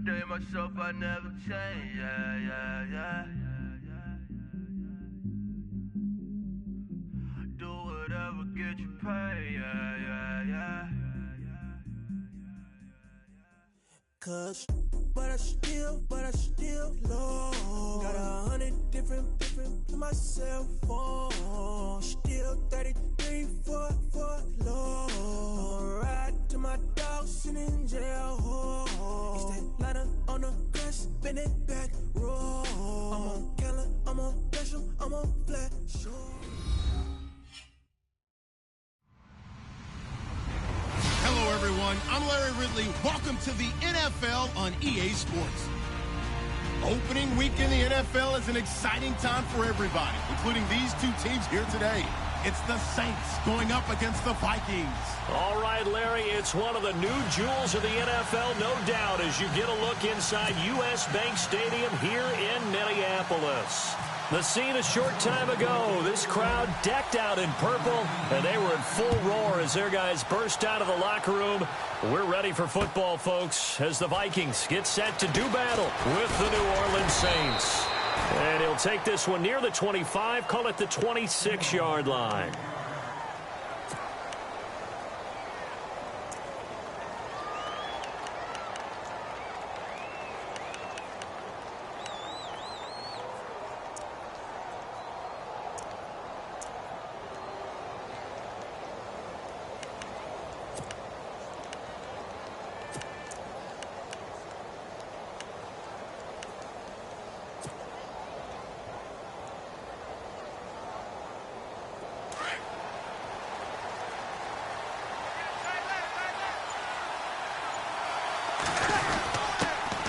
stay myself, I never change. Yeah. Do whatever, get you paid. Yeah. Cause, but I still love. Got 100 different to my cell phone. Still 33 for low. I'ma ride to my dog sitting in jail. It's that ladder on the grass, bend it back, roll. I'm on Keller, I'm on Gresham, I'm on Flat Shore. Hello, everyone. I'm Larry Ridley. Welcome to the NFL on EA Sports. Opening week in the NFL is an exciting time for everybody, including these two teams here today. It's the Saints going up against the Vikings. All right, Larry, it's one of the new jewels of the NFL, no doubt, as you get a look inside U.S. Bank Stadium here in Minneapolis. The scene a short time ago, this crowd decked out in purple, and they were in full roar as their guys burst out of the locker room. We're ready for football, folks, as the Vikings get set to do battle with the New Orleans Saints. And he'll take this one near the 25, call it the 26-yard line.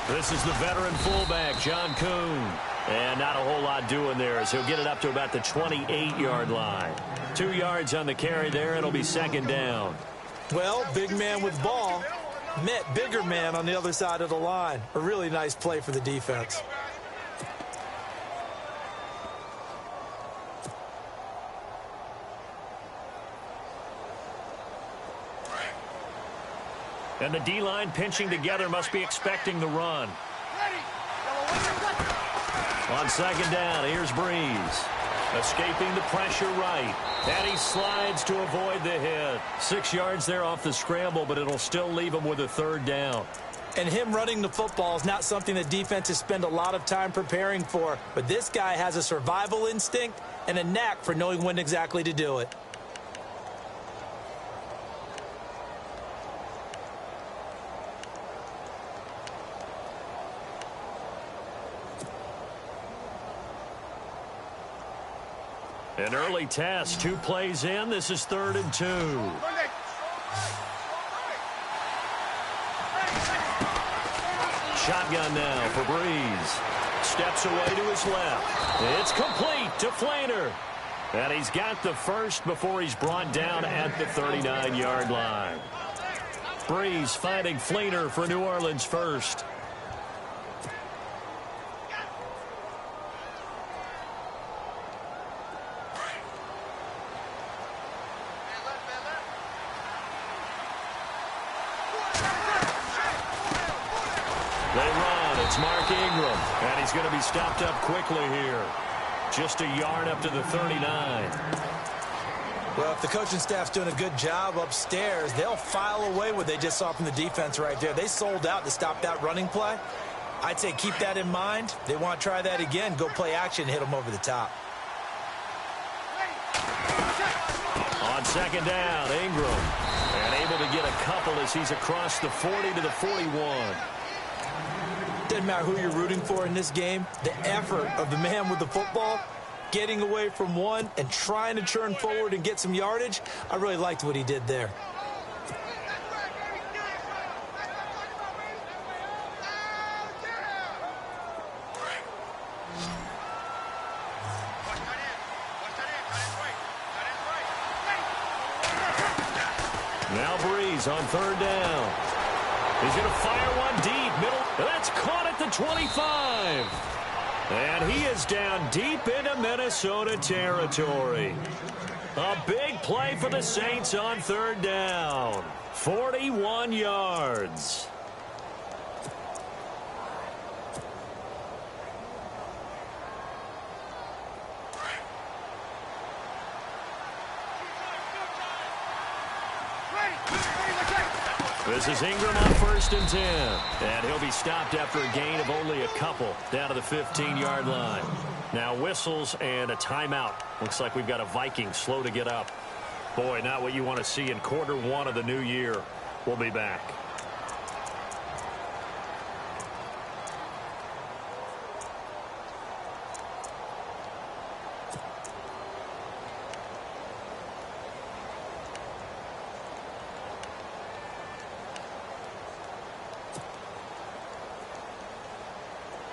This is the veteran fullback, John Kuhn. And not a whole lot doing there as he'll get it up to about the 28-yard line. 2 yards on the carry there. It'll be second down. Well, big man with ball met bigger man on the other side of the line. A really nice play for the defense. And the D-line pinching together must be expecting the run. On second down, here's Breeze. Escaping the pressure right. And he slides to avoid the hit. 6 yards there off the scramble, but it'll still leave him with a third down. And him running the football is not something that defenses spend a lot of time preparing for. But this guy has a survival instinct and a knack for knowing when exactly to do it. An early test, 2 plays in. This is 3rd and 2. Shotgun now for Breeze. Steps away to his left. It's complete to Flainer. And he's got the first before he's brought down at the 39-yard line. Breeze finding Flainer for New Orleans first. It's Mark Ingram, and he's going to be stopped up quickly here. Just a yard up to the 39. Well, if the coaching staff's doing a good job upstairs, they'll file away what they just saw from the defense right there. They sold out to stop that running play. I'd say keep that in mind. They want to try that again. Go play action, hit them over the top. On second down, Ingram. And able to get a couple as he's across the 40 to the 41. Doesn't matter who you're rooting for in this game. The effort of the man with the football, getting away from one and trying to turn forward and get some yardage, I really liked what he did there. Now Breeze on 3rd down. He's going to fire one deep, middle. That's caught at the 25. And he is down deep into Minnesota territory. A big play for the Saints on 3rd down. 41 yards. This is Ingram on 1st and 10. And he'll be stopped after a gain of only a couple down to the 15-yard line. Now whistles and a timeout. Looks like we've got a Viking slow to get up. Boy, not what you want to see in quarter one of the new year. We'll be back.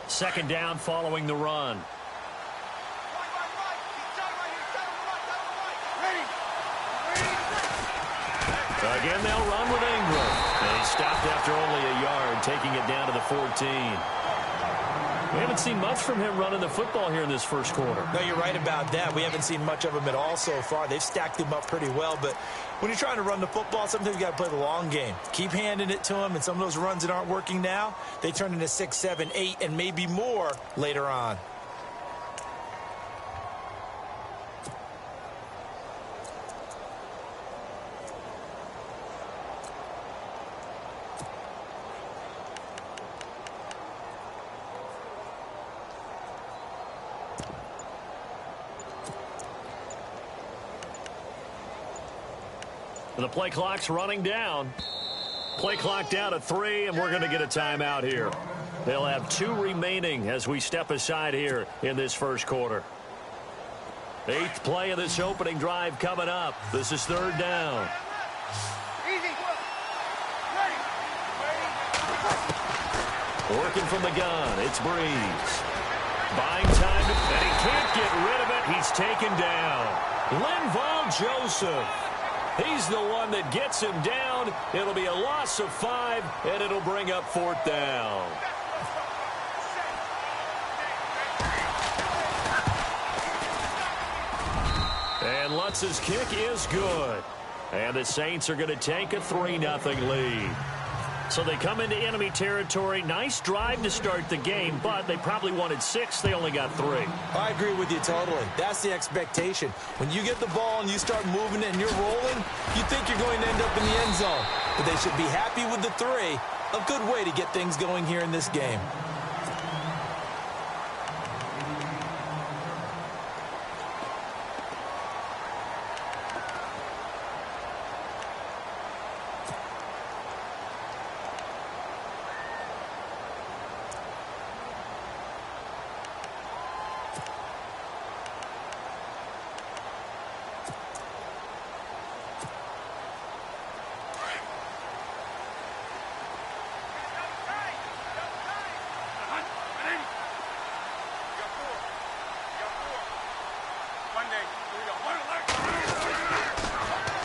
Second down following the run. Again, they'll run with Ingram. And he stopped after only a yard, taking it down to the 14. We haven't seen much from him running the football here in this first quarter. No, you're right about that. We haven't seen much of him at all so far. They've stacked him up pretty well, but when you're trying to run the football, sometimes you got to play the long game. Keep handing it to him, and some of those runs that aren't working now, they turn into 6, 7, 8, and maybe more later on. The play clock's running down. Play clock down to 3, and we're going to get a timeout here. They'll have 2 remaining as we step aside here in this first quarter. 8th play of this opening drive coming up. This is 3rd down. Working from the gun, it's Breeze. Buying time, and he can't get rid of it. He's taken down. Linval Joseph. He's the one that gets him down. It'll be a loss of 5, and it'll bring up 4th down. And Lutz's kick is good. And the Saints are going to take a 3-0 lead. So they come into enemy territory. Nice drive to start the game, but they probably wanted 6. They only got 3. I agree with you totally. That's the expectation. When you get the ball and you start moving it and you're rolling, you think you're going to end up in the end zone. But they should be happy with the 3. A good way to get things going here in this game.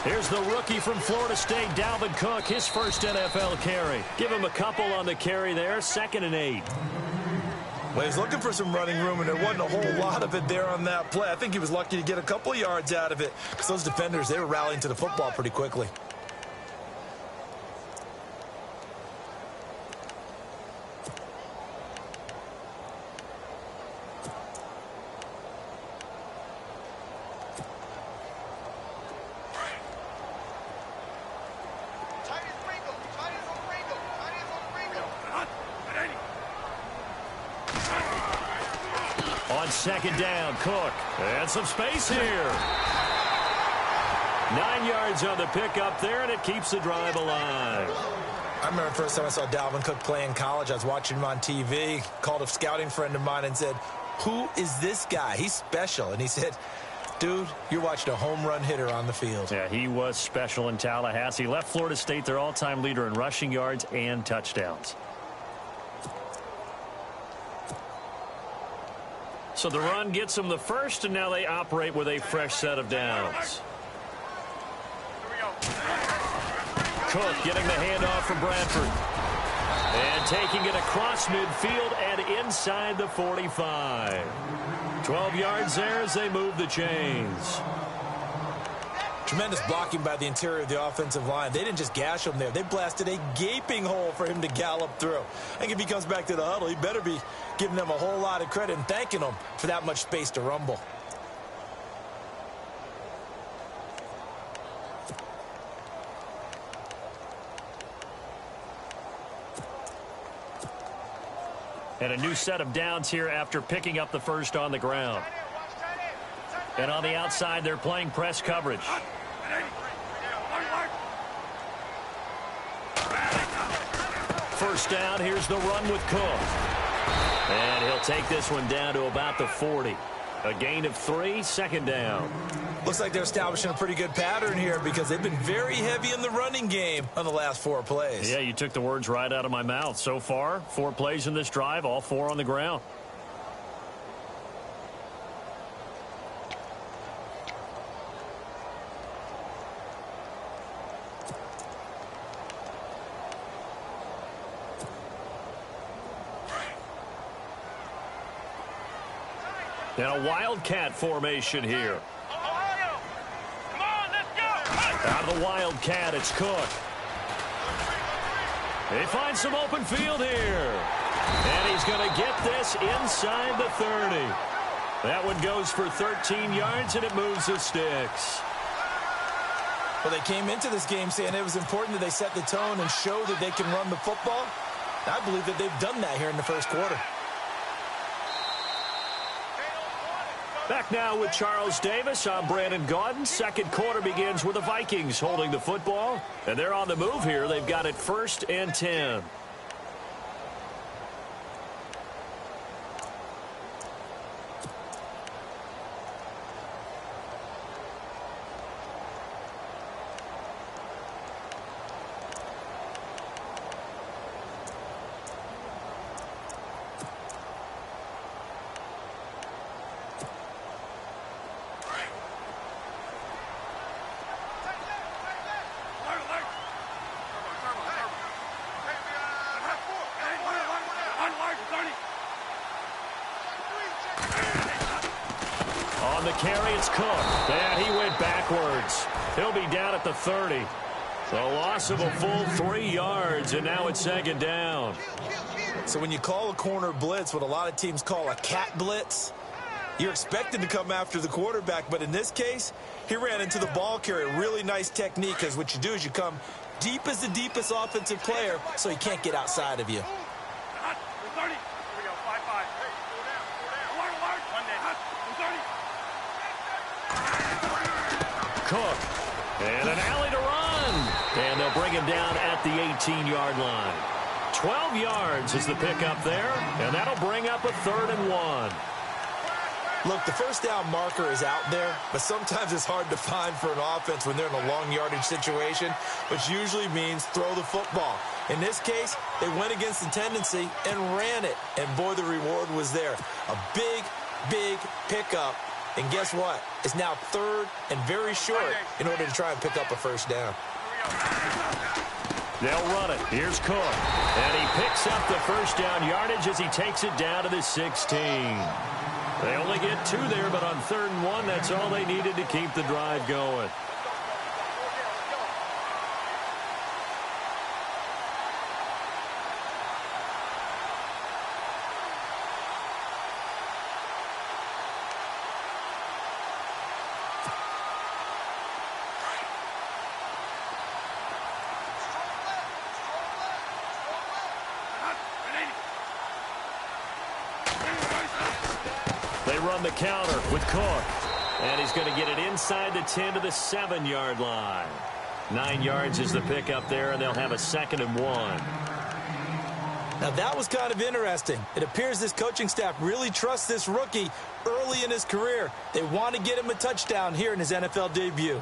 Here's the rookie from Florida State, Dalvin Cook, his first NFL carry. Give him a couple on the carry there, 2nd and 8. Well, he's looking for some running room, and there wasn't a whole lot of it there on that play. I think he was lucky to get a couple of yards out of it because those defenders, they were rallying to the football pretty quickly. On 2nd down, Cook. And some space here. 9 yards on the pickup there, and it keeps the drive alive. I remember the first time I saw Dalvin Cook play in college. I was watching him on TV, called a scouting friend of mine and said, "Who is this guy? He's special." And he said, "Dude, you're watching a home run hitter on the field." Yeah, he was special in Tallahassee. Left Florida State their all-time leader in rushing yards and touchdowns. So the run gets them the first, and now they operate with a fresh set of downs. Cook getting the handoff from Bradford. And taking it across midfield and inside the 45. 12 yards there as they move the chains. Tremendous blocking by the interior of the offensive line. They didn't just gash him there. They blasted a gaping hole for him to gallop through. I think if he comes back to the huddle, he better be giving them a whole lot of credit and thanking them for that much space to rumble. And a new set of downs here after picking up the first on the ground. And on the outside, they're playing press coverage. First down, here's the run with Cook. And he'll take this one down to about the 40. A gain of 3, second down. Looks like they're establishing a pretty good pattern here because they've been very heavy in the running game on the last 4 plays. Yeah, you took the words right out of my mouth. So far, 4 plays in this drive, all 4 on the ground. And a wildcat formation here. Come on, let's go. Out of the wildcat, it's Cook. They find some open field here. And he's going to get this inside the 30. That one goes for 13 yards, and it moves the sticks. Well, they came into this game saying it was important that they set the tone and show that they can run the football. I believe that they've done that here in the first quarter. Back now with Charles Davis. I'm Brandon Gaudin. Second quarter begins with the Vikings holding the football. And they're on the move here. They've got it 1st and 10. On the carry, it's Cook. And he went backwards. He'll be down at the 30. A loss of a full 3 yards, and now it's second down. So when you call a corner blitz, what a lot of teams call a cat blitz, you're expected to come after the quarterback. But in this case, he ran into the ball carrier. Really nice technique, because what you do is you come deep as the deepest offensive player so he can't get outside of you. Cook. And an alley to run. And they'll bring him down at the 18-yard line. 12 yards is the pickup there. And that'll bring up a 3rd and 1. Look, the first down marker is out there, but sometimes it's hard to find for an offense when they're in a long yardage situation, which usually means throw the football. In this case, they went against the tendency and ran it. And boy, the reward was there. A big, big pickup. And guess what? It's now 3rd and very short in order to try and pick up a first down. They'll run it. Here's Cook. And he picks up the first down yardage as he takes it down to the 16. They only get 2 there, but on 3rd and 1, that's all they needed to keep the drive going. They run the counter with Cook. And he's going to get it inside the 10 to the 7-yard line. 9 yards is the pickup there, and they'll have a 2nd and 1. Now, that was kind of interesting. It appears this coaching staff really trusts this rookie early in his career. They want to get him a touchdown here in his NFL debut.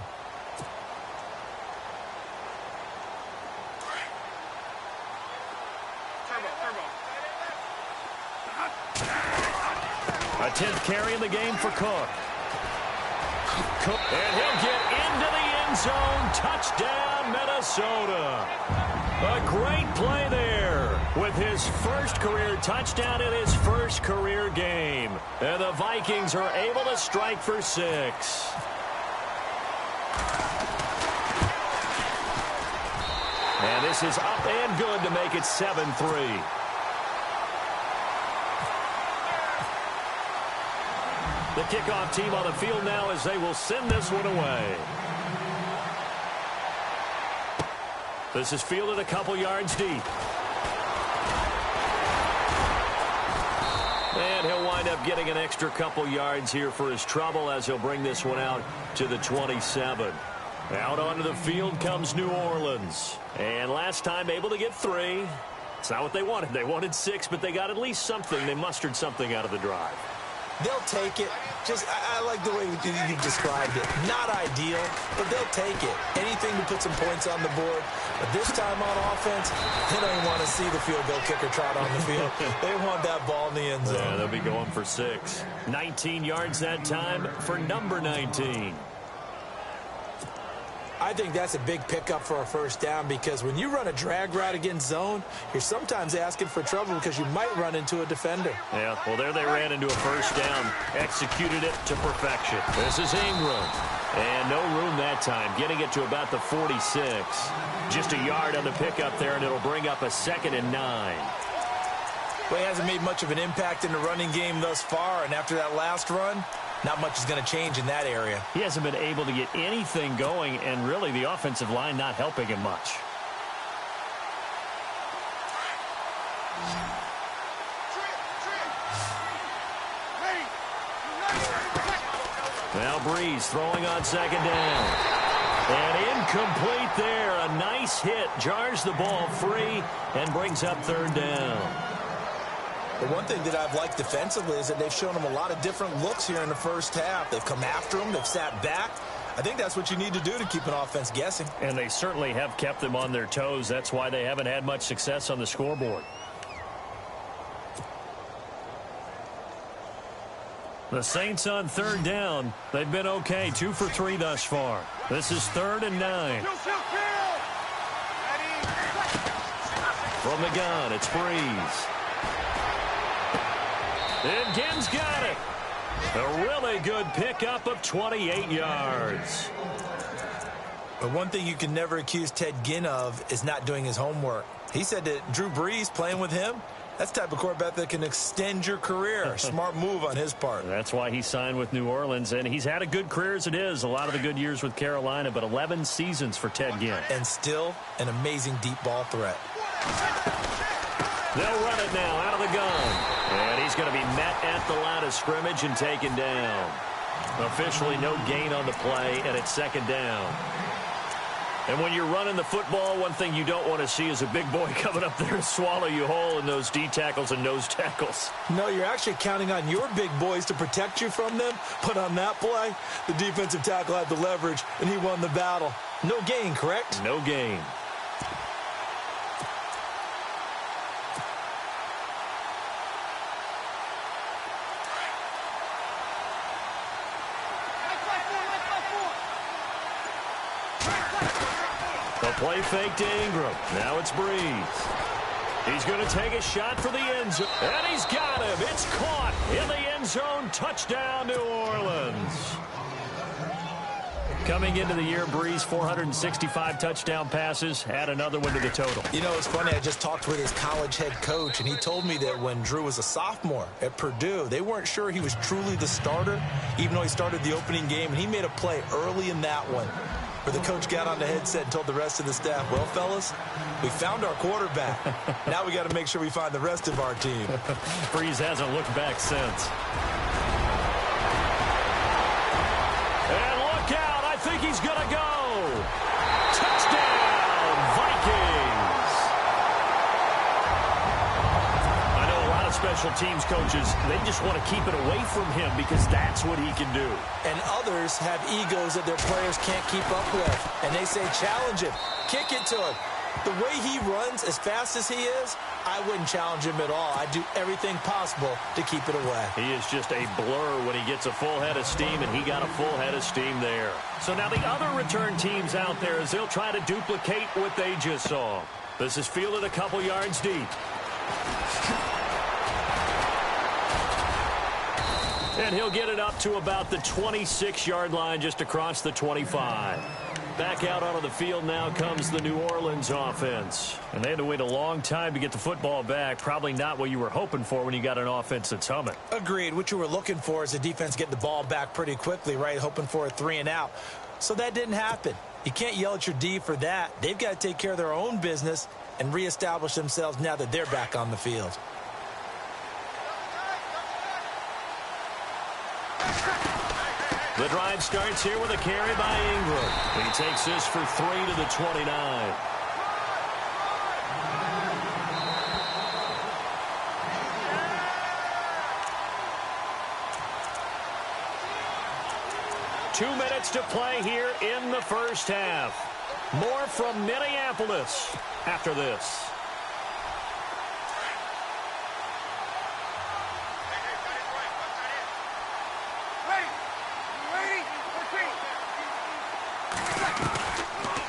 A 10th carry in the game for Cook. And he'll get into the end zone. Touchdown, Minnesota. A great play there with his first career touchdown in his first career game. And the Vikings are able to strike for 6. And this is up and good to make it 7-3. The kickoff team on the field now as they will send this one away. This is fielded a couple yards deep. getting an extra couple yards here for his trouble as he'll bring this one out to the 27. Out onto the field comes New Orleans. And last time able to get 3. It's not what they wanted. They wanted 6, but they got at least something. They mustered something out of the drive. They'll take it. I like the way you described it. Not ideal, but they'll take it. Anything to put some points on the board. But this time on offense, they don't even want to see the field goal kicker trot on the field. They want that ball in the end zone. Yeah, they'll be going for 6. 19 yards that time for number 19. I think that's a big pickup for a first down because when you run a drag route against zone, you're sometimes asking for trouble because you might run into a defender. Yeah, well, there they ran into a first down. Executed it to perfection. This is Ingram. And no room that time. Getting it to about the 46. Just a yard on the pickup there, and it'll bring up a 2nd and 9. Well, he hasn't made much of an impact in the running game thus far, and after that last run, not much is going to change in that area. He hasn't been able to get anything going, and really the offensive line not helping him much. Now Breeze throwing on 2nd down. And incomplete there. A nice hit. Jars the ball free and brings up 3rd down. The one thing that I've liked defensively is that they've shown him a lot of different looks here in the first half. They've come after him. They've sat back. I think that's what you need to do to keep an offense guessing. And they certainly have kept them on their toes. That's why they haven't had much success on the scoreboard. The Saints on 3rd down. They've been okay. 2 for 3 thus far. This is 3rd and 9. From the gun, it's Breeze. And Ginn's got it. A really good pickup of 28 yards. But one thing you can never accuse Ted Ginn of is not doing his homework. He said that Drew Brees playing with him, that's the type of quarterback that can extend your career. Smart move on his part. That's why he signed with New Orleans, and he's had a good career as it is. A lot of the good years with Carolina, but 11 seasons for Ted Ginn. And still an amazing deep ball threat. They'll run it now out of the gun. And he's going to be met at the line of scrimmage and taken down. Officially no gain on the play, and it's 2nd down. And when you're running the football, one thing you don't want to see is a big boy coming up there to swallow you whole in those D tackles and nose tackles. No, you're actually counting on your big boys to protect you from them. But on that play, the defensive tackle had the leverage, and he won the battle. No gain, correct? No gain. The play fake to Ingram. Now it's Breeze. He's going to take a shot for the end zone. And he's got him. It's caught in the end zone. Touchdown, New Orleans. Coming into the year, Breeze, 465 touchdown passes. Add another one to the total. You know, it's funny. I just talked with his college head coach, and he told me that when Drew was a sophomore at Purdue, they weren't sure he was truly the starter, even though he started the opening game, and he made a play early in that one where the coach got on the headset and told the rest of the staff, well, fellas, we found our quarterback. Now we got to make sure we find the rest of our team. Breeze hasn't looked back since. And look out. I think he's going to go. Touchdown, Vikings. I know a lot of special teams coaches, they just want to keep it away from him because that's what he can do. And others have egos that their players can't keep up with. And they say, challenge him. Kick it to him. The way he runs as fast as he is, I wouldn't challenge him at all. I'd do everything possible to keep it away. He is just a blur when he gets a full head of steam, and he got a full head of steam there. So now the other return teams out there as they'll try to duplicate what they just saw. This is fielded a couple yards deep. And he'll get it up to about the 26-yard line just across the 25. Back out onto the field now comes the New Orleans offense. And they had to wait a long time to get the football back. Probably not what you were hoping for when you got an offense that's humming. Agreed. What you were looking for is the defense getting the ball back pretty quickly, right? Hoping for a 3-and-out. So that didn't happen. You can't yell at your D for that. They've got to take care of their own business and reestablish themselves now that they're back on the field. The drive starts here with a carry by Ingram. He takes this for 3 to the 29. Two minutes to play here in the first half. More from Minneapolis after this.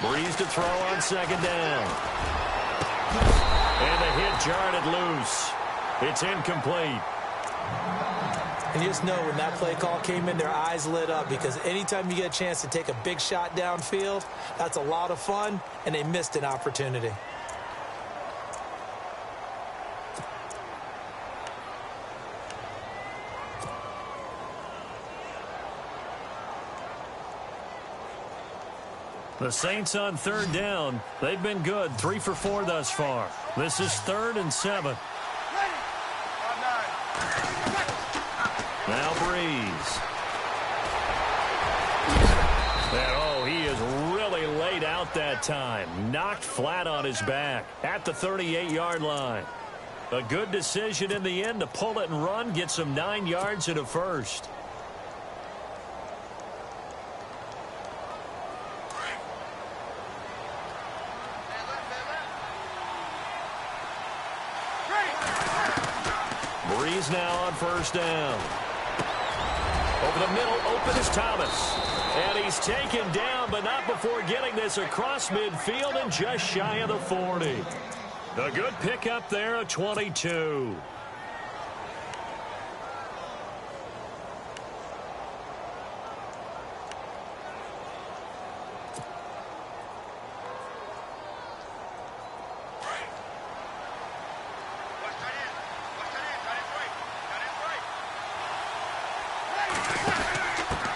Breeze to throw on second down. And the hit jarred it loose. It's incomplete. And you just know when that play call came in, their eyes lit up, because anytime you get a chance to take a big shot downfield, that's a lot of fun, and they missed an opportunity. The Saints on third down. They've been good, 3 for 4 thus far. This is 3rd and 7. Now Breeze. And oh, he is really laid out that time. Knocked flat on his back at the 38-yard line. A good decision in the end to pull it and run, get some 9 yards and a first. Breeze now on first down. Over the middle, open is Thomas. And he's taken down, but not before getting this across midfield and just shy of the 40. A good pickup there at 22.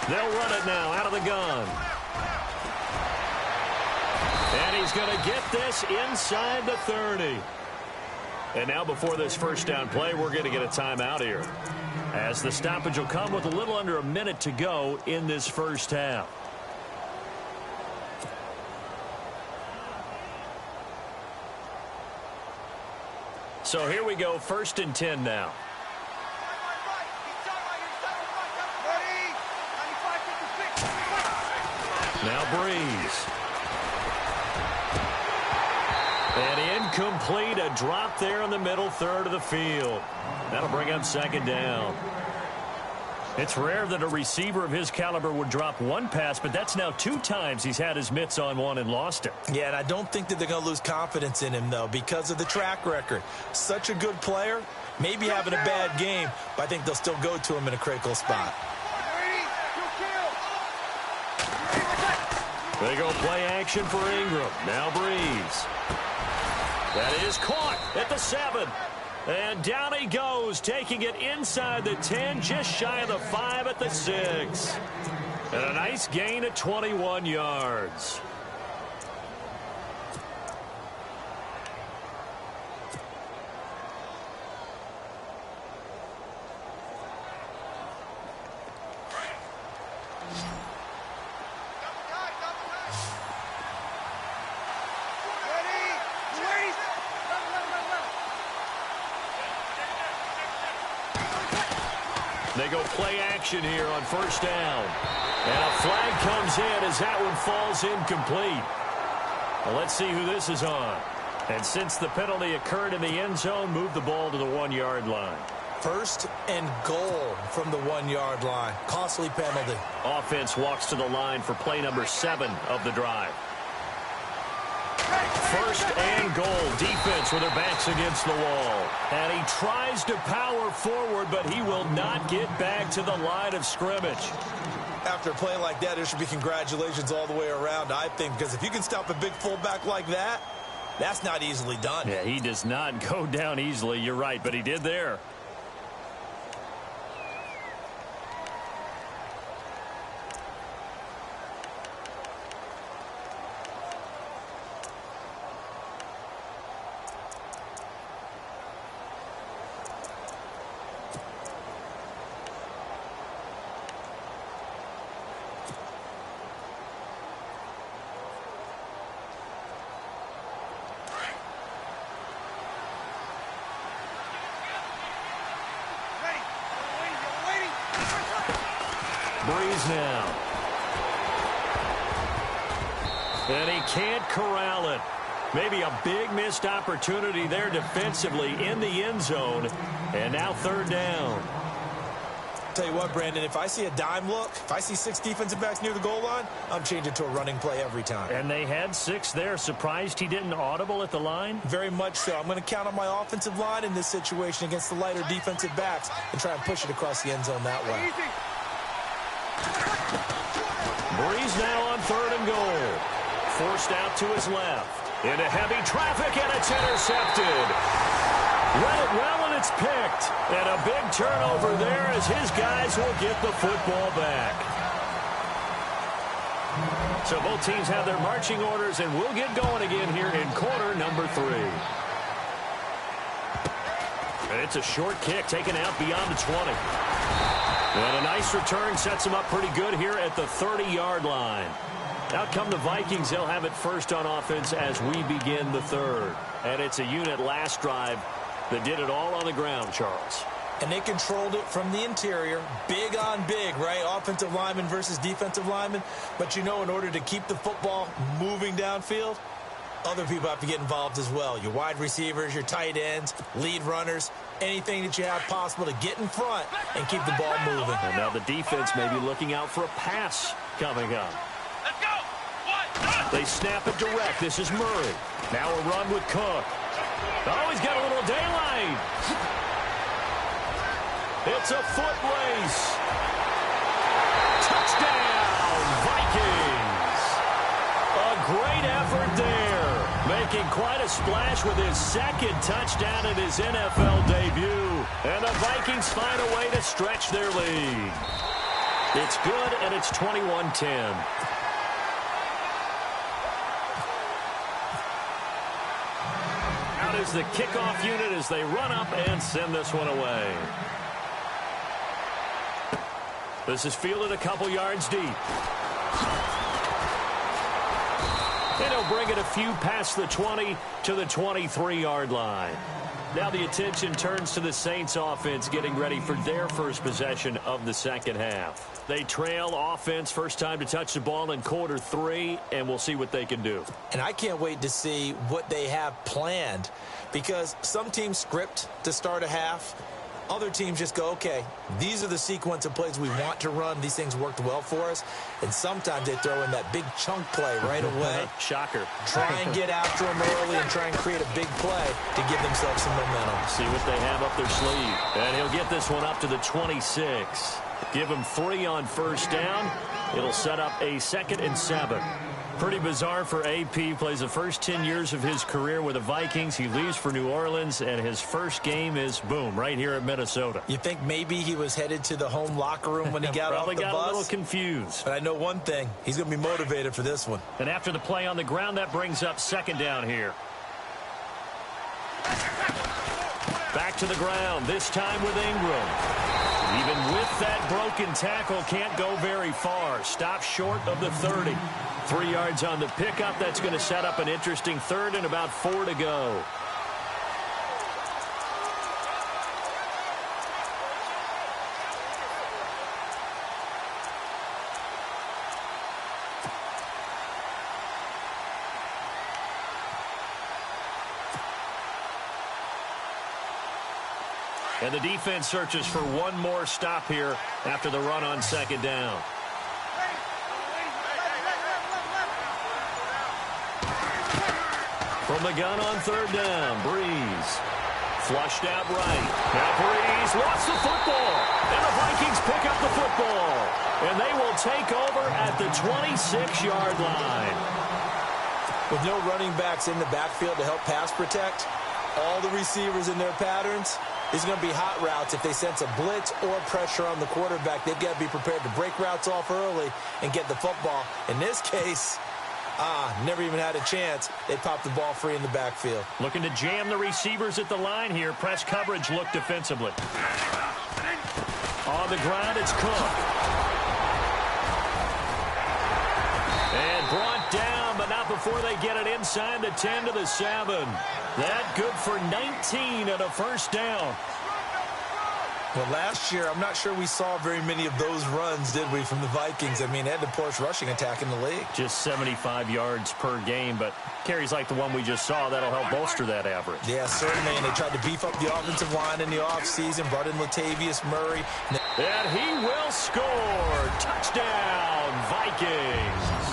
They'll run it now out of the gun. And he's going to get this inside the 30. And now before this first down play, we're going to get a timeout here, as the stoppage will come with a little under a minute to go in this first half. So here we go, 1st and 10 now. Now Breeze. And incomplete, a drop there in the middle third of the field. That'll bring up second down. It's rare that a receiver of his caliber would drop one pass, but that's now 2 times he's had his mitts on one and lost it. Yeah, and I don't think that they're going to lose confidence in him, though, because of the track record. Such a good player, maybe having a bad game, but I think they'll still go to him in a critical spot. They go play action for Ingram. Now Breeze. That is caught at the 7. And down he goes, taking it inside the 10, just shy of the 5 at the 6. And a nice gain of 21 yards. They go play action here on first down. And a flag comes in as that one falls incomplete. Well, let's see who this is on. And since the penalty occurred in the end zone, move the ball to the 1-yard line. 1st and goal from the 1-yard line. Costly penalty. Offense walks to the line for play number 7 of the drive. 1st and goal. Defense with their backs against the wall. And he tries to power forward, but he will not get back to the line of scrimmage. After a play like that, there should be congratulations all the way around, I think, because if you can stop a big fullback like that, that's not easily done. Yeah, he does not go down easily. You're right, but he did there. Breeze now. And he can't corral it. Maybe a big missed opportunity there defensively in the end zone. And now third down. Tell you what, Brandon, if I see a dime look, if I see 6 defensive backs near the goal line, I'm changing to a running play every time. And they had 6 there. Surprised he didn't audible at the line? Very much so. I'm going to count on my offensive line in this situation against the lighter defensive backs and try and push it across the end zone that way. Breeze now on third and goal. Forced out to his left. Into heavy traffic, and it's intercepted. Read it well, and it's picked. And a big turnover there as his guys will get the football back. So both teams have their marching orders, and we'll get going again here in quarter number 3. And it's a short kick taken out beyond the 20. And a nice return sets them up pretty good here at the 30-yard line. Out come the Vikings. They'll have it first on offense as we begin the third. And it's a unit last drive that did it all on the ground, Charles. And they controlled it from the interior. Big on big, right? Offensive lineman versus defensive lineman. But, you know, in order to keep the football moving downfield, other people have to get involved as well. Your wide receivers, your tight ends, lead runners, anything that you have possible to get in front and keep the ball moving. And now the defense may be looking out for a pass coming up. They snap it direct. This is Murray. Now a run with Cook. Oh, he's got a little daylight. It's a foot race. Touchdown, Vikings. A great effort there. Making quite a splash with his second touchdown in his NFL debut. And the Vikings find a way to stretch their lead. It's good, and it's 21-10. Is the kickoff unit as they run up and send this one away. This is fielded a couple yards deep. And he'll bring it a few past the 20 to the 23-yard line. Now the attention turns to the Saints offense getting ready for their first possession of the second half. They trail offense first time to touch the ball in quarter 3, and we'll see what they can do. And I can't wait to see what they have planned, because some teams script to start a half. Other teams just go, okay, these are the sequence of plays we want to run. These things worked well for us. And sometimes they throw in that big chunk play right away. Shocker. Try and get after them early and try and create a big play to give themselves some momentum. See what they have up their sleeve. And he'll get this one up to the 26. Give him 3 on first down. It'll set up a 2nd and 7. Pretty bizarre for AP. Plays the first 10 years of his career with the Vikings. He leaves for New Orleans, and his first game is, boom, right here at Minnesota. You think maybe he was headed to the home locker room when he got off the bus? Probably got a little confused. But I know one thing. He's going to be motivated for this one. And after the play on the ground, that brings up 2nd down here. Back to the ground, this time with Ingram. Even with that broken tackle, can't go very far. Stop short of the 30. 3 yards on the pickup. That's going to set up an interesting third and about 4 to go. And the defense searches for one more stop here after the run on 2nd down. From the gun on 3rd down, Breeze. Flushed out right. Now Breeze lost the football. And the Vikings pick up the football. And they will take over at the 26-yard line. With no running backs in the backfield to help pass protect, all the receivers in their patterns, these are going to be hot routes. If they sense a blitz or pressure on the quarterback, they've got to be prepared to break routes off early and get the football. In this case, never even had a chance. They popped the ball free in the backfield. Looking to jam the receivers at the line here. Press coverage look defensively. On the ground, it's Cook. And brought down, but not before they get it inside the 10 to the 7. That good for 19 and a first down. Well, last year, I'm not sure we saw very many of those runs, did we, from the Vikings? I mean, they had the poorest rushing attack in the league. Just 75 yards per game, but carries like the one we just saw, that'll help bolster that average. Yeah, certainly, and they tried to beef up the offensive line in the offseason, brought in Latavius Murray. And he will score. Touchdown, Vikings.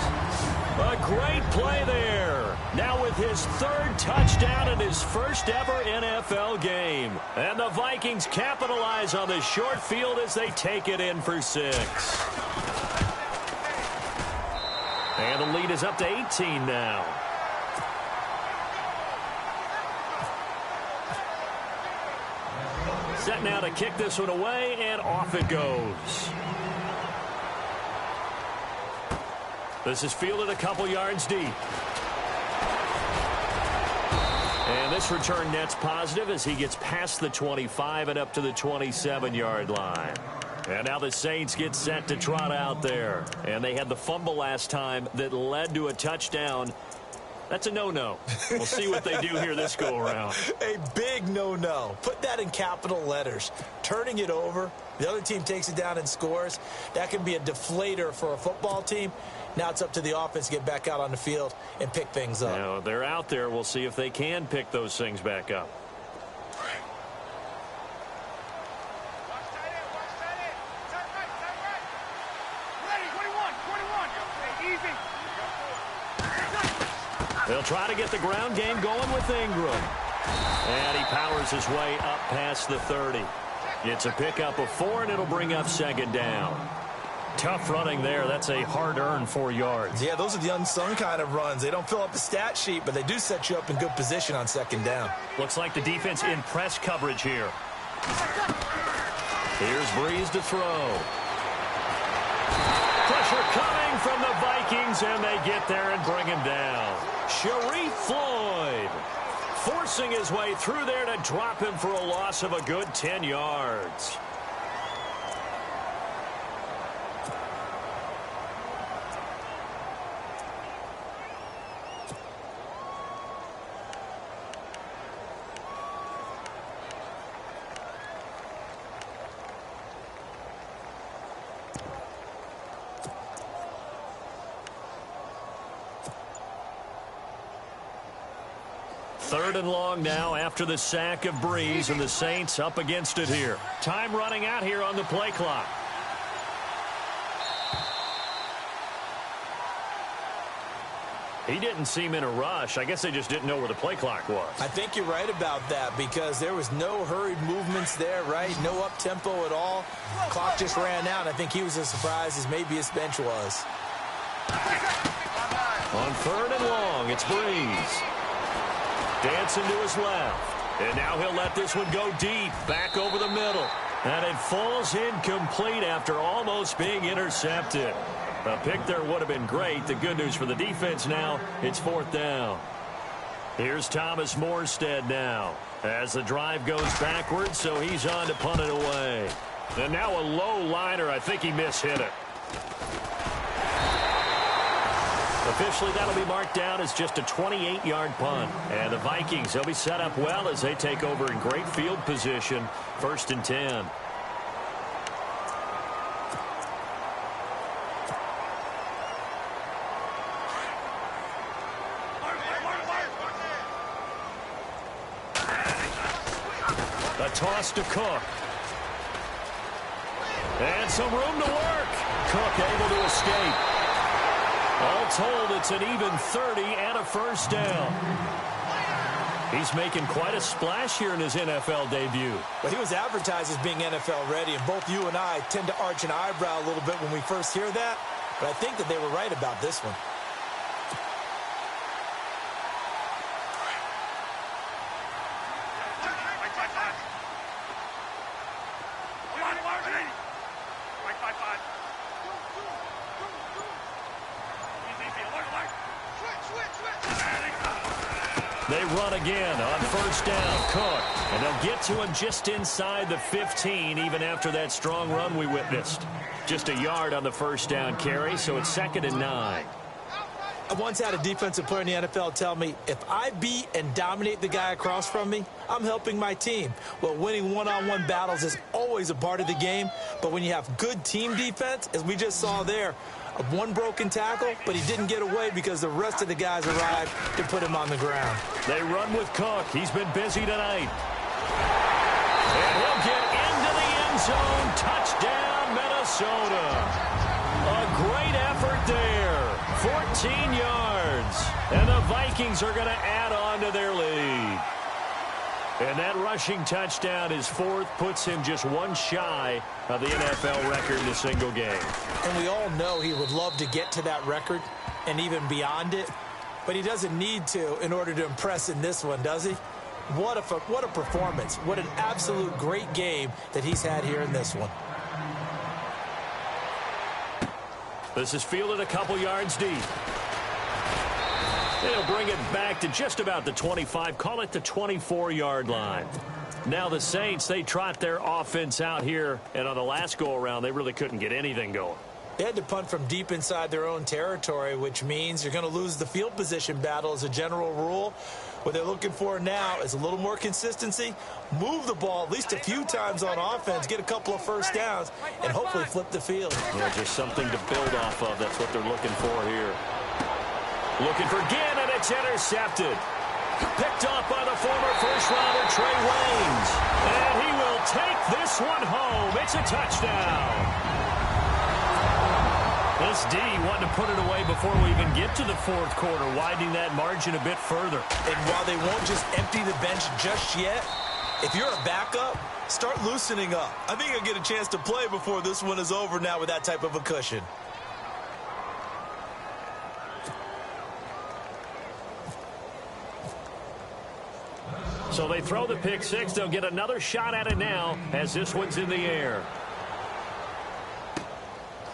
A great play there. Now with his third touchdown in his first ever NFL game. And the Vikings capitalize on the short field as they take it in for 6. And the lead is up to 18 now. Set now to kick this one away, and off it goes. This is fielded a couple yards deep. And this return net's positive as he gets past the 25 and up to the 27-yard line. And now the Saints get set to trot out there. And they had the fumble last time that led to a touchdown. That's a no-no. We'll see what they do here this go-around. A big no-no. Put that in capital letters. Turning it over, the other team takes it down and scores. That can be a deflator for a football team. Now it's up to the offense to get back out on the field and pick things up. Now, they're out there. We'll see if they can pick those things back up. They'll try to get the ground game going with Ingram. And he powers his way up past the 30. It's a pickup of 4, and it'll bring up second down. Tough running there. That's a hard-earned 4 yards. Yeah, those are the unsung kind of runs. They don't fill up the stat sheet, but they do set you up in good position on second down. Looks like the defense in press coverage here. Here's Breeze to throw. Pressure coming from the Vikings, and they get there and bring him down. Sharif Floyd forcing his way through there to drop him for a loss of a good 10 yards. Third and long now after the sack of Breeze, and the Saints up against it here. Time running out here on the play clock. He didn't seem in a rush. I guess they just didn't know where the play clock was. I think you're right about that because there was no hurried movements there, right? No up-tempo at all. Clock just ran out. I think he was as surprised as maybe his bench was. On third and long, it's Breeze. Dancing to his left. And now he'll let this one go deep, back over the middle. And it falls incomplete after almost being intercepted. A pick there would have been great. The good news for the defense now, it's fourth down. Here's Thomas Morstead now as the drive goes backwards, so he's on to punt it away. And now a low liner. I think he mishit it. Officially, that'll be marked down as just a 28-yard punt. And the Vikings, they'll be set up well as they take over in great field position. First and 10. A toss to Cook. And some room to work. Cook able to escape. All told, it's an even 30 and a first down. He's making quite a splash here in his NFL debut. But he was advertised as being NFL ready, and both you and I tend to arch an eyebrow a little bit when we first hear that. But I think that they were right about this one. They run again on first down. Cook. And they'll get to him just inside the 15, even after that strong run we witnessed. Just a yard on the first down carry, so it's second and 9. I once had a defensive player in the NFL tell me, if I beat and dominate the guy across from me, I'm helping my team. Well, winning one-on-one battles is always a part of the game, but when you have good team defense, as we just saw there, one broken tackle, but he didn't get away because the rest of the guys arrived to put him on the ground. They run with Cook. He's been busy tonight. And he'll get into the end zone. Touchdown, Minnesota. A great effort there. 14 yards. And the Vikings are going to add on to their lead. And that rushing touchdown, his fourth, puts him just one shy of the NFL record in a single game. And we all know he would love to get to that record and even beyond it, but he doesn't need to in order to impress in this one, does he? What a performance. What an absolute great game that he's had here in this one. This is fielded a couple yards deep. They'll bring it back to just about the 25, call it the 24-yard line. Now the Saints, they trot their offense out here, and on the last go-around, they really couldn't get anything going. They had to punt from deep inside their own territory, which means you're going to lose the field position battle as a general rule. What they're looking for now is a little more consistency, move the ball at least a few times on offense, get a couple of first downs, and hopefully flip the field. Yeah, just something to build off of. That's what they're looking for here. Looking for Ginn, and it's intercepted. Picked off by the former first-rounder Trey Waynes. And he will take this one home. It's a touchdown. This D wanted to put it away before we even get to the fourth quarter, widening that margin a bit further. And while they won't just empty the bench just yet, if you're a backup, start loosening up. I think you'll get a chance to play before this one is over now with that type of a cushion. So they throw the pick six. They'll get another shot at it now as this one's in the air.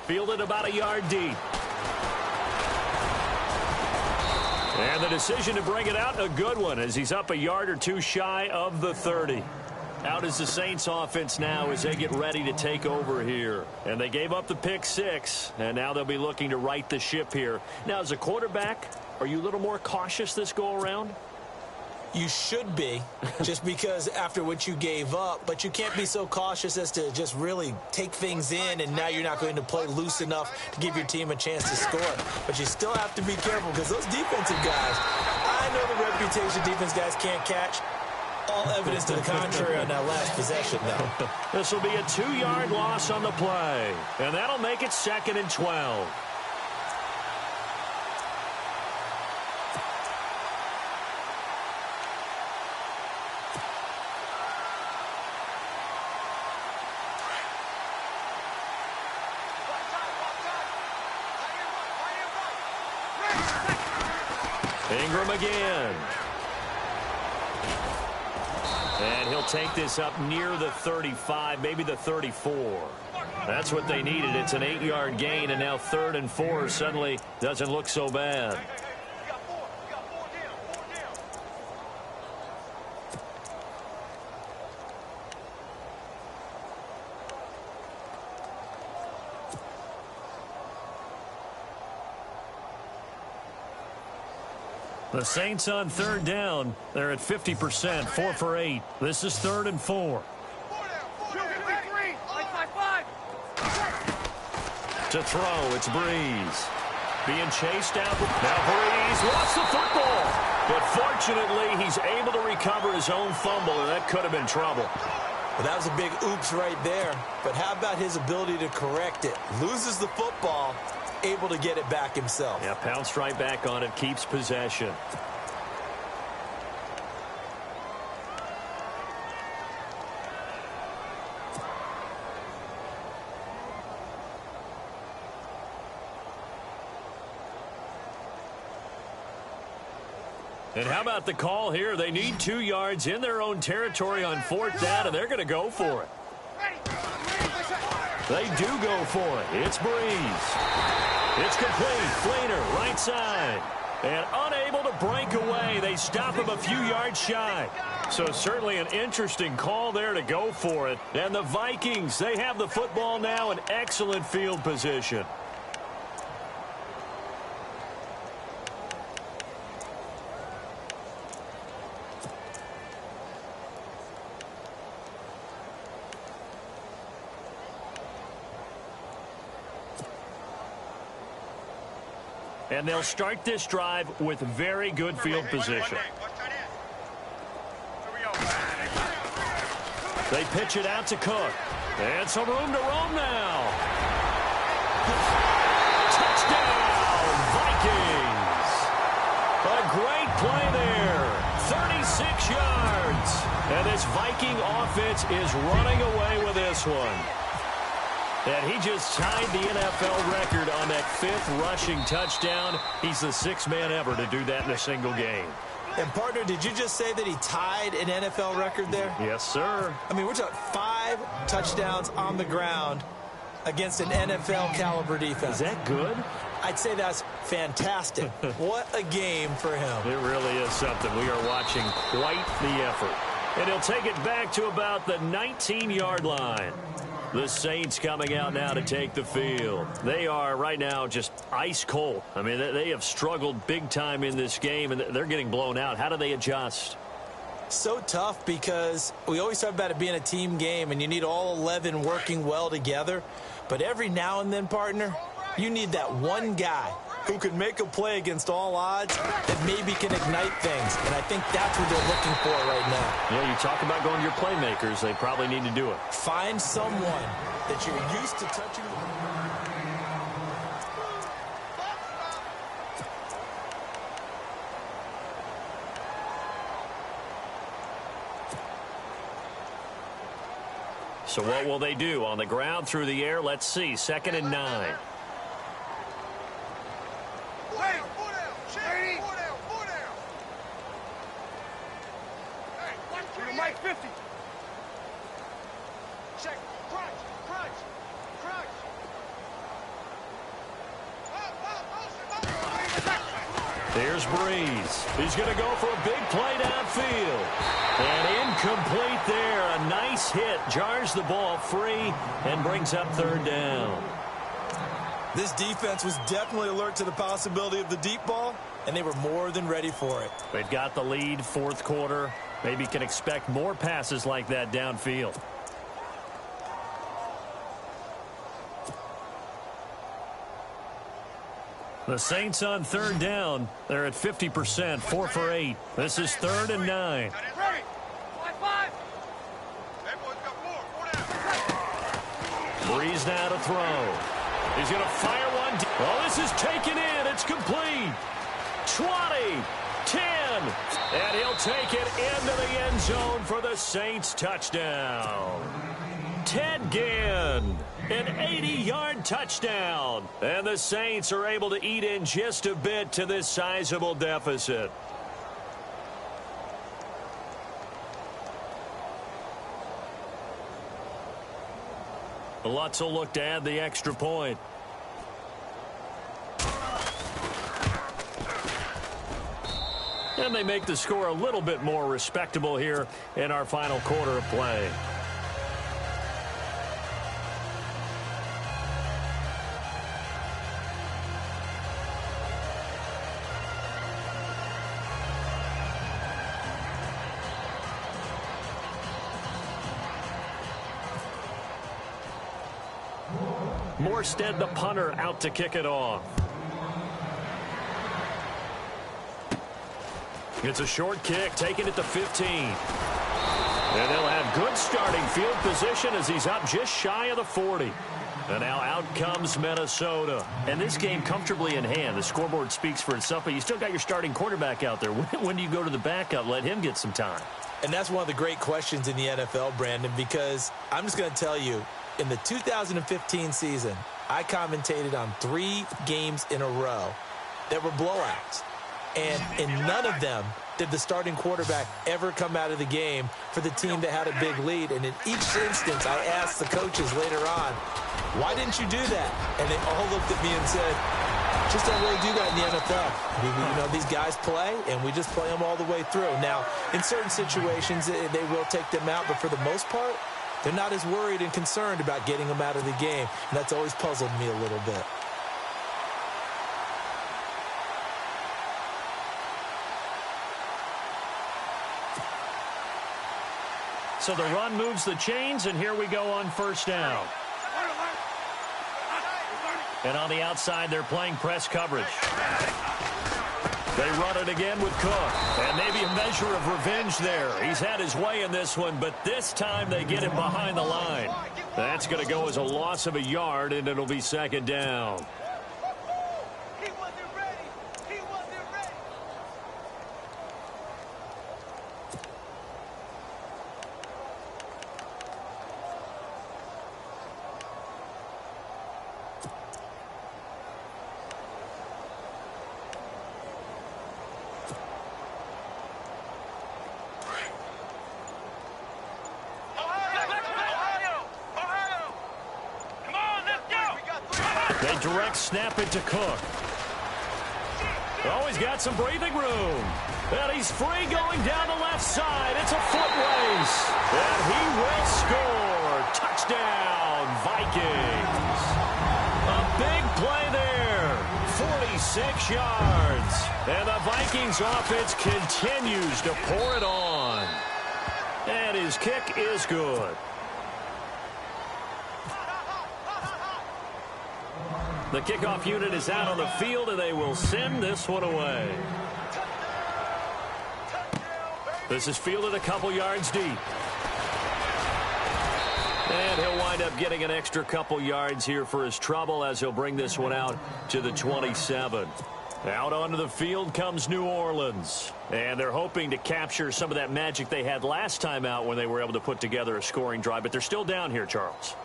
Fielded about a yard deep. And the decision to bring it out, a good one, as he's up a yard or two shy of the 30. Out is the Saints offense now as they get ready to take over here. And they gave up the pick six, and now they'll be looking to right the ship here. Now, as a quarterback, are you a little more cautious this go-around? You should be, just because after what you gave up, but you can't be so cautious as to just really take things in, and now you're not going to play loose enough to give your team a chance to score. But you still have to be careful because those defensive guys, I know the reputation defense guys can't catch. All evidence to the contrary on that last possession, though. This will be a 2-yard loss on the play, and that'll make it 2nd and 12. Ingram again. And he'll take this up near the 35, maybe the 34. That's what they needed. It's an 8-yard gain, and now 3rd and 4 suddenly doesn't look so bad. The Saints on 3rd down. They're at 50%, 4 for 8. This is 3rd and 4. To throw, it's Breeze. Being chased out. Now Breeze lost the football. But fortunately, he's able to recover his own fumble, and that could have been trouble. Well, that was a big oops right there. But how about his ability to correct it? Loses the football, able to get it back himself. Yeah, pounced right back on it, keeps possession. And how about the call here? They need 2 yards in their own territory on 4th down, and they're going to go for it. They do go for it. It's Breeze. It's complete. Fleener, right side. And unable to break away. They stop him a few yards shy. So certainly an interesting call there to go for it. And the Vikings, they have the football now in excellent field position. And they'll start this drive with very good field position. They pitch it out to Cook. And some room to roam now. Touchdown, Vikings. A great play there. 36 yards. And this Viking offense is running away with this one. And he just tied the NFL record on that 5th rushing touchdown. He's the 6th man ever to do that in a single game. And, partner, did you just say that he tied an NFL record there? Yes, sir. I mean, we're talking 5 touchdowns on the ground against an NFL-caliber defense. Is that good? I'd say that's fantastic. What a game for him. It really is something. We are watching quite the effort. And he'll take it back to about the 19-yard line. The Saints coming out now to take the field. They are right now just ice cold. I mean, they have struggled big time in this game, and they're getting blown out. How do they adjust? So tough because we always talk about it being a team game, and you need all 11 working well together. But every now and then, partner, you need that one guy who can make a play against all odds that maybe can ignite things. And I think that's what they're looking for right now. Yeah, you talk about going to your playmakers. They probably need to do it. Find someone that you're used to touching. So what will they do? On the ground, through the air, let's see. 2nd and 9. Mike 50. Check. Crunch. There's Breeze. He's going to go for a big play downfield. And incomplete there. A nice hit. Jars the ball free and brings up 3rd down. This defense was definitely alert to the possibility of the deep ball, and they were more than ready for it. They've got the lead, 4th quarter. Maybe can expect more passes like that downfield. The Saints on 3rd down. They're at 50%, 4 for 8. This is 3rd and 9. Breeze now to throw. He's going to fire one. Oh, this is taken in. It's complete. 20, 10, and he'll take it into the end zone for the Saints touchdown. Ted Ginn, an 80-yard touchdown. And the Saints are able to eat in just a bit to this sizable deficit. Lutz will look to add the extra point. And they make the score a little bit more respectable here in our final quarter of play. Morstead, the punter, out to kick it off. It's a short kick, taking it to 15. And they'll have good starting field position as he's up just shy of the 40. And now out comes Minnesota. And this game comfortably in hand. The scoreboard speaks for itself, but you still got your starting quarterback out there. When do you go to the backup? Let him get some time. And that's one of the great questions in the NFL, Brandon, because I'm just going to tell you, in the 2015 season, I commentated on 3 games in a row that were blowouts. And in none of them did the starting quarterback ever come out of the game for the team that had a big lead. And in each instance, I asked the coaches later on, why didn't you do that? And they all looked at me and said, just don't really do that in the NFL. You know, these guys play, and we just play them all the way through. Now, in certain situations, they will take them out, but for the most part, they're not as worried and concerned about getting them out of the game. And that's always puzzled me a little bit. So the run moves the chains, and here we go on first down. And on the outside, they're playing press coverage. They run it again with Cook. And maybe a measure of revenge there. He's had his way in this one, but this time they get him behind the line. That's going to go as a loss of a yard, and it'll be second down. They direct snap it to Cook. Oh, he's got some breathing room. And he's free going down the left side. It's a foot race. And he will score. Touchdown, Vikings. A big play there. 46 yards. And the Vikings offense continues to pour it on. And his kick is good. The kickoff unit is out on the field, and they will send this one away. This is fielded a couple yards deep. And he'll wind up getting an extra couple yards here for his trouble as he'll bring this one out to the 27. Out onto the field comes New Orleans. And they're hoping to capture some of that magic they had last time out when they were able to put together a scoring drive. But they're still down here, Charles.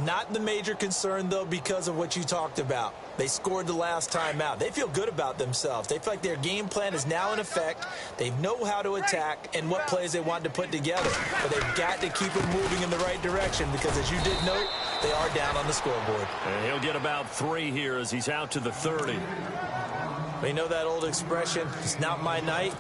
Not the major concern, though, because of what you talked about. They scored the last time out. They feel good about themselves. They feel like their game plan is now in effect. They know how to attack and what plays they want to put together. But they've got to keep it moving in the right direction because, as you did note, they are down on the scoreboard. And he'll get about 3 here as he's out to the 30. You know that old expression, it's not my night?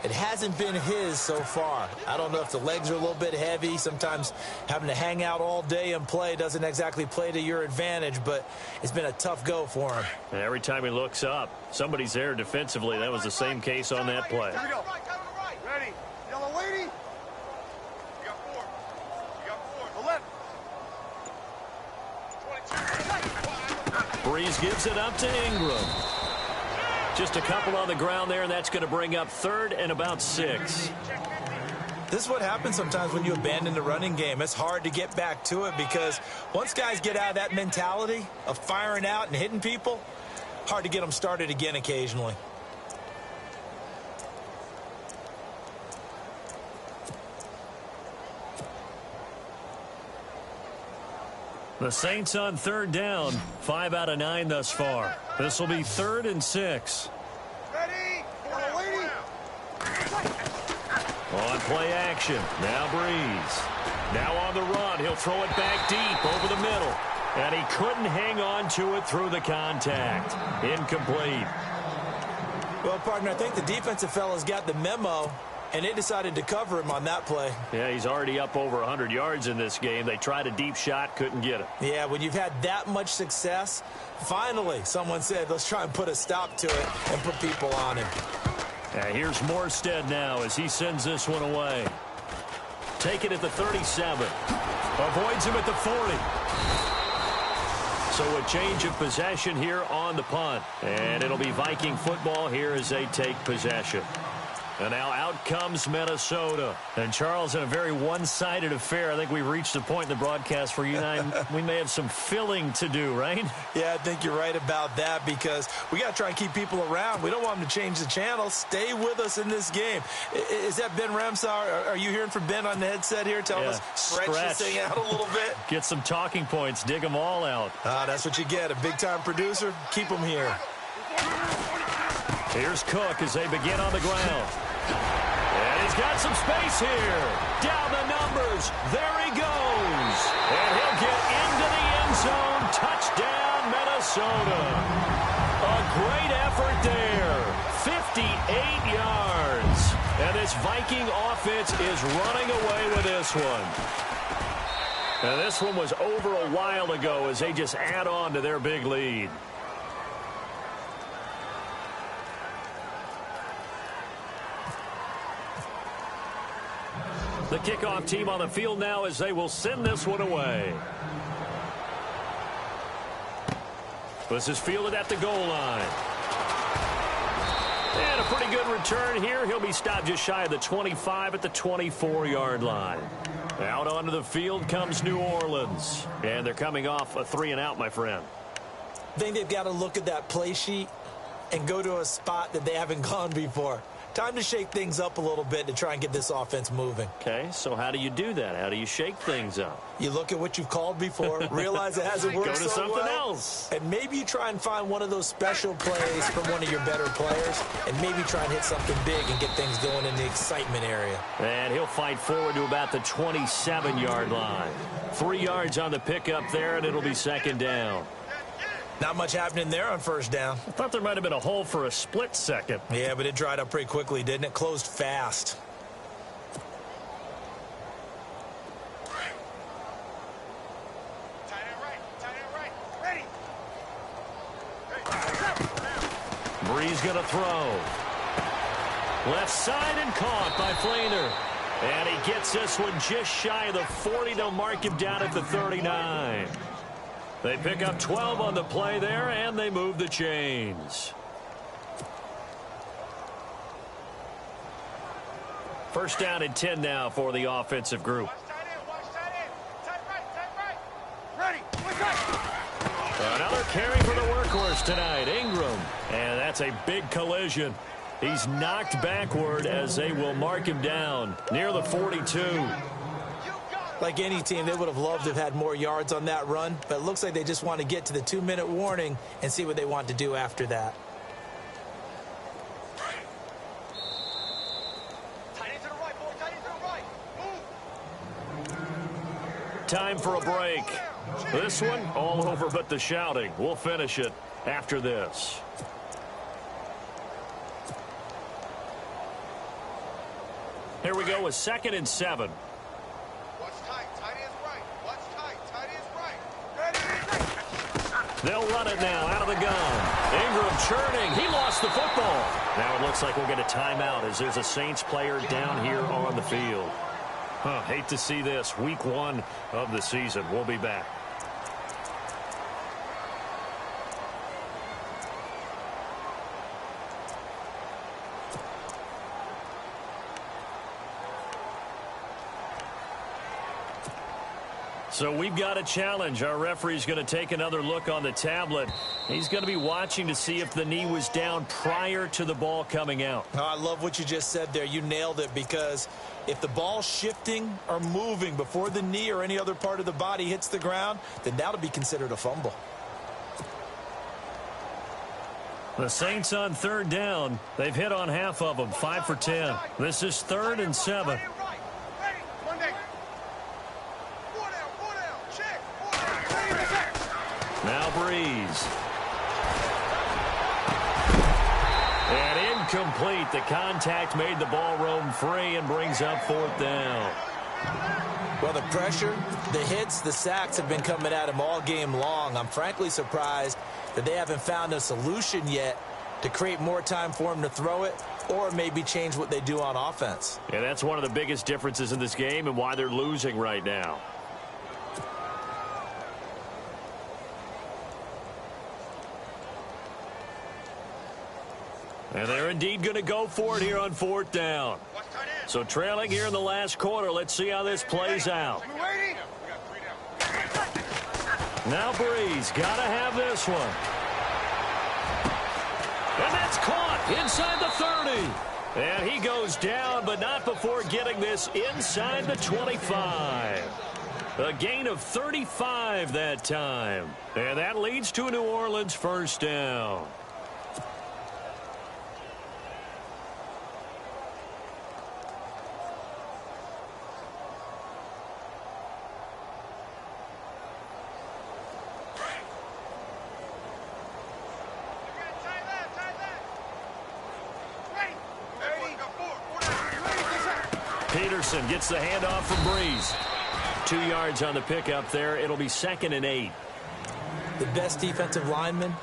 It hasn't been his so far. I don't know if the legs are a little bit heavy. Sometimes having to hang out all day and play doesn't exactly play to your advantage, but it's been a tough go for him. And every time he looks up, somebody's there defensively. That was the same case on that play. Here we go. Ready. Yellow lady. You got 4. You got 4. 11. 22. Breeze gives it up to Ingram. Just a couple on the ground there, and that's going to bring up 3rd and about 6. This is what happens sometimes when you abandon the running game. It's hard to get back to it because once guys get out of that mentality of firing out and hitting people, hard to get them started again occasionally. The Saints on 3rd down, 5 out of 9 thus far. This will be 3rd and 6. Ready. On play action. Now Breeze. Now on the run. He'll throw it back deep over the middle. And he couldn't hang on to it through the contact. Incomplete. Well, partner, I think the defensive fellas got the memo, and they decided to cover him on that play. Yeah, he's already up over 100 yards in this game. They tried a deep shot, couldn't get it. Yeah, when you've had that much success, finally someone said, let's try and put a stop to it and put people on him. Here's Morstead now as he sends this one away. Take it at the 37. Avoids him at the 40. So a change of possession here on the punt. And it'll be Viking football here as they take possession. And now out comes Minnesota. And, Charles, in a very one-sided affair, I think we've reached a point in the broadcast where you and I, we may have some filling to do, right? Yeah, I think you're right about that because we got to try and keep people around. We don't want them to change the channel. Stay with us in this game. Is that Ben Ramsauer? Are you hearing from Ben on the headset here telling us stretch this thing out a little bit? Get some talking points. Dig them all out. That's what you get. A big-time producer. Keep them here. Here's Cook as they begin on the ground. And he's got some space here. Down the numbers. There he goes. And he'll get into the end zone. Touchdown, Minnesota. A great effort there. 58 yards. And this Viking offense is running away with this one. And this one was over a while ago as they just add on to their big lead. The kickoff team on the field now as they will send this one away. This is fielded at the goal line. And a pretty good return here. He'll be stopped just shy of the 25 at the 24-yard line. Out onto the field comes New Orleans. And they're coming off a 3-and-out, my friend. I think they've got to look at that play sheet and go to a spot that they haven't gone before. Time to shake things up a little bit to try and get this offense moving. Okay, so how do you do that? How do you shake things up? You look at what you've called before, realize it hasn't worked Go to so something well, else. and maybe you try and find one of those special plays from one of your better players, and maybe try and hit something big and get things going in the excitement area. And he'll fight forward to about the 27-yard line. 3 yards on the pickup there, and it'll be second down. Not much happening there on first down. I thought there might have been a hole for a split second. Yeah, but it dried up pretty quickly, didn't it? Closed fast. Tight end right, ready. Breeze going to throw. Left side and caught by Flainer. And he gets this one just shy of the 40. They'll mark him down at the 39. They pick up 12 on the play there, and they move the chains. First down and 10 now for the offensive group. Watch tight end. Tight right. Ready, Another carry for the workhorse tonight, Ingram. And that's a big collision. He's knocked backward as they will mark him down near the 42. Like any team, they would have loved to have had more yards on that run, but it looks like they just want to get to the 2-minute warning and see what they want to do after that. Tight end to the right, boy. Tight end to the right. Move. Time for a break. This one all over but the shouting. We'll finish it after this. Here we go with 2nd and 7. Watch tight. Tight end's right. Watch tight. Tight end's right. Ready. They'll run it now out of the gun. Ingram churning. He lost the football. Now it looks like we'll get a timeout as there's a Saints player down here on the field. Hate to see this. Week 1 of the season. We'll be back. So we've got a challenge. Our referee's going to take another look on the tablet. He's going to be watching to see if the knee was down prior to the ball coming out. Oh, I love what you just said there. You nailed it, because if the ball's shifting or moving before the knee or any other part of the body hits the ground, then that'll be considered a fumble. The Saints on 3rd down. They've hit on half of them, 5 for 10. This is 3rd and 7. Now Breeze. And incomplete. The contact made the ball roam free and brings up 4th down. Well, the pressure, the hits, the sacks have been coming at him all game long. I'm frankly surprised that they haven't found a solution yet to create more time for him to throw it, or maybe change what they do on offense. Yeah, that's one of the biggest differences in this game and why they're losing right now. And they're indeed going to go for it here on 4th down. So trailing here in the last quarter. Let's see how this plays out. Now Breeze got to have this one. And that's caught inside the 30. And he goes down, but not before getting this inside the 25. A gain of 35 that time. And that leads to a New Orleans first down. Peterson gets the handoff from Breeze. 2 yards on the pickup there. It'll be 2nd and 8. The best defensive linemen,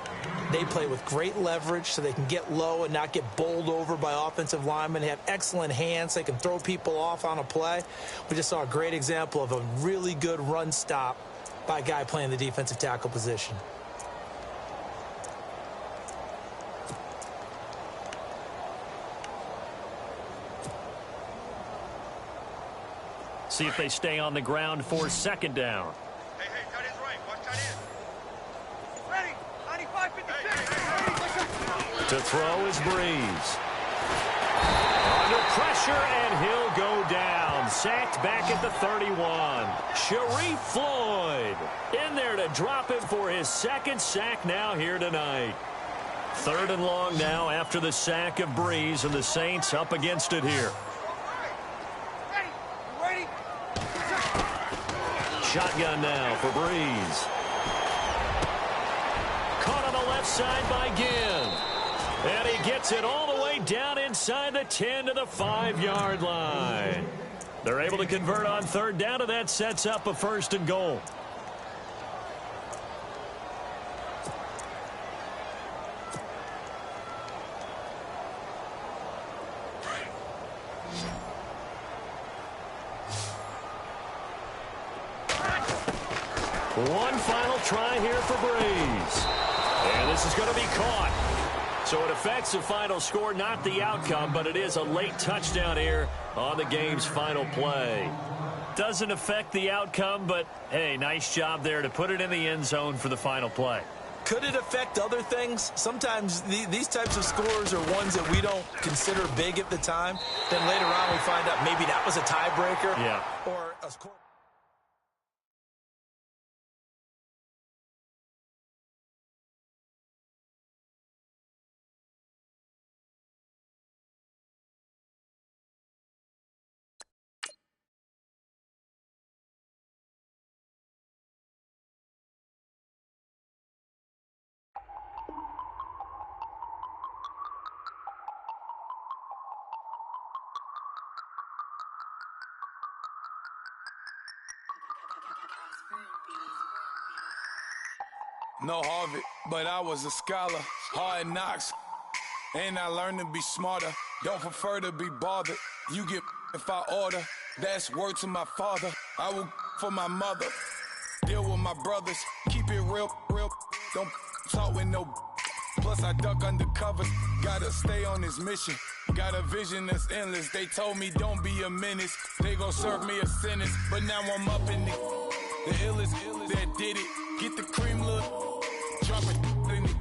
they play with great leverage so they can get low and not get bowled over by offensive linemen. They have excellent hands. They can throw people off on a play. We just saw a great example of a really good run stop by a guy playing the defensive tackle position. See if they stay on the ground for second down. Hey, tight end's right. Watch tight end. Ready. 95, 56. To throw is Breeze. Under pressure, and he'll go down. Sacked back at the 31. Sharif Floyd in there to drop him for his second sack now here tonight. 3rd and long now after the sack of Breeze, and the Saints up against it here. Ready. Shotgun now for Breeze. Caught on the left side by Ginn. And he gets it all the way down inside the 10 to the 5-yard line. They're able to convert on 3rd down, and that sets up a 1st and goal. One final try here for Breeze. And this is going to be caught. So it affects the final score, not the outcome, but it is a late touchdown here on the game's final play. Doesn't affect the outcome, but, hey, nice job there to put it in the end zone for the final play. Could it affect other things? Sometimes these types of scores are ones that we don't consider big at the time. Then later on we find out maybe that was a tiebreaker. Yeah. Or a score. No Harvard, but I was a scholar. Hard knocks, and I learned to be smarter. Don't prefer to be bothered. You get if I order. That's word to my father. I will for my mother. Deal with my brothers. Keep it real. Don't talk with no. Plus I duck undercover. Gotta stay on this mission. Got a vision that's endless. They told me don't be a menace. They gon' serve me a sentence. But now I'm up in the illest that did it. Get the cream look. Drop it in it.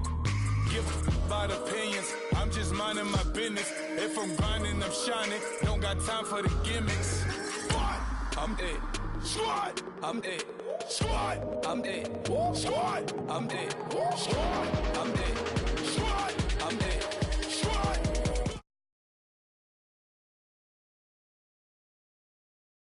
Give about opinions. I'm just minding my business. If I'm grinding, I'm shining. Don't got time for the gimmicks. Squad, I'm it. Squad, I'm it. Squad, I'm it. Squad, I'm it. Squad, I'm it.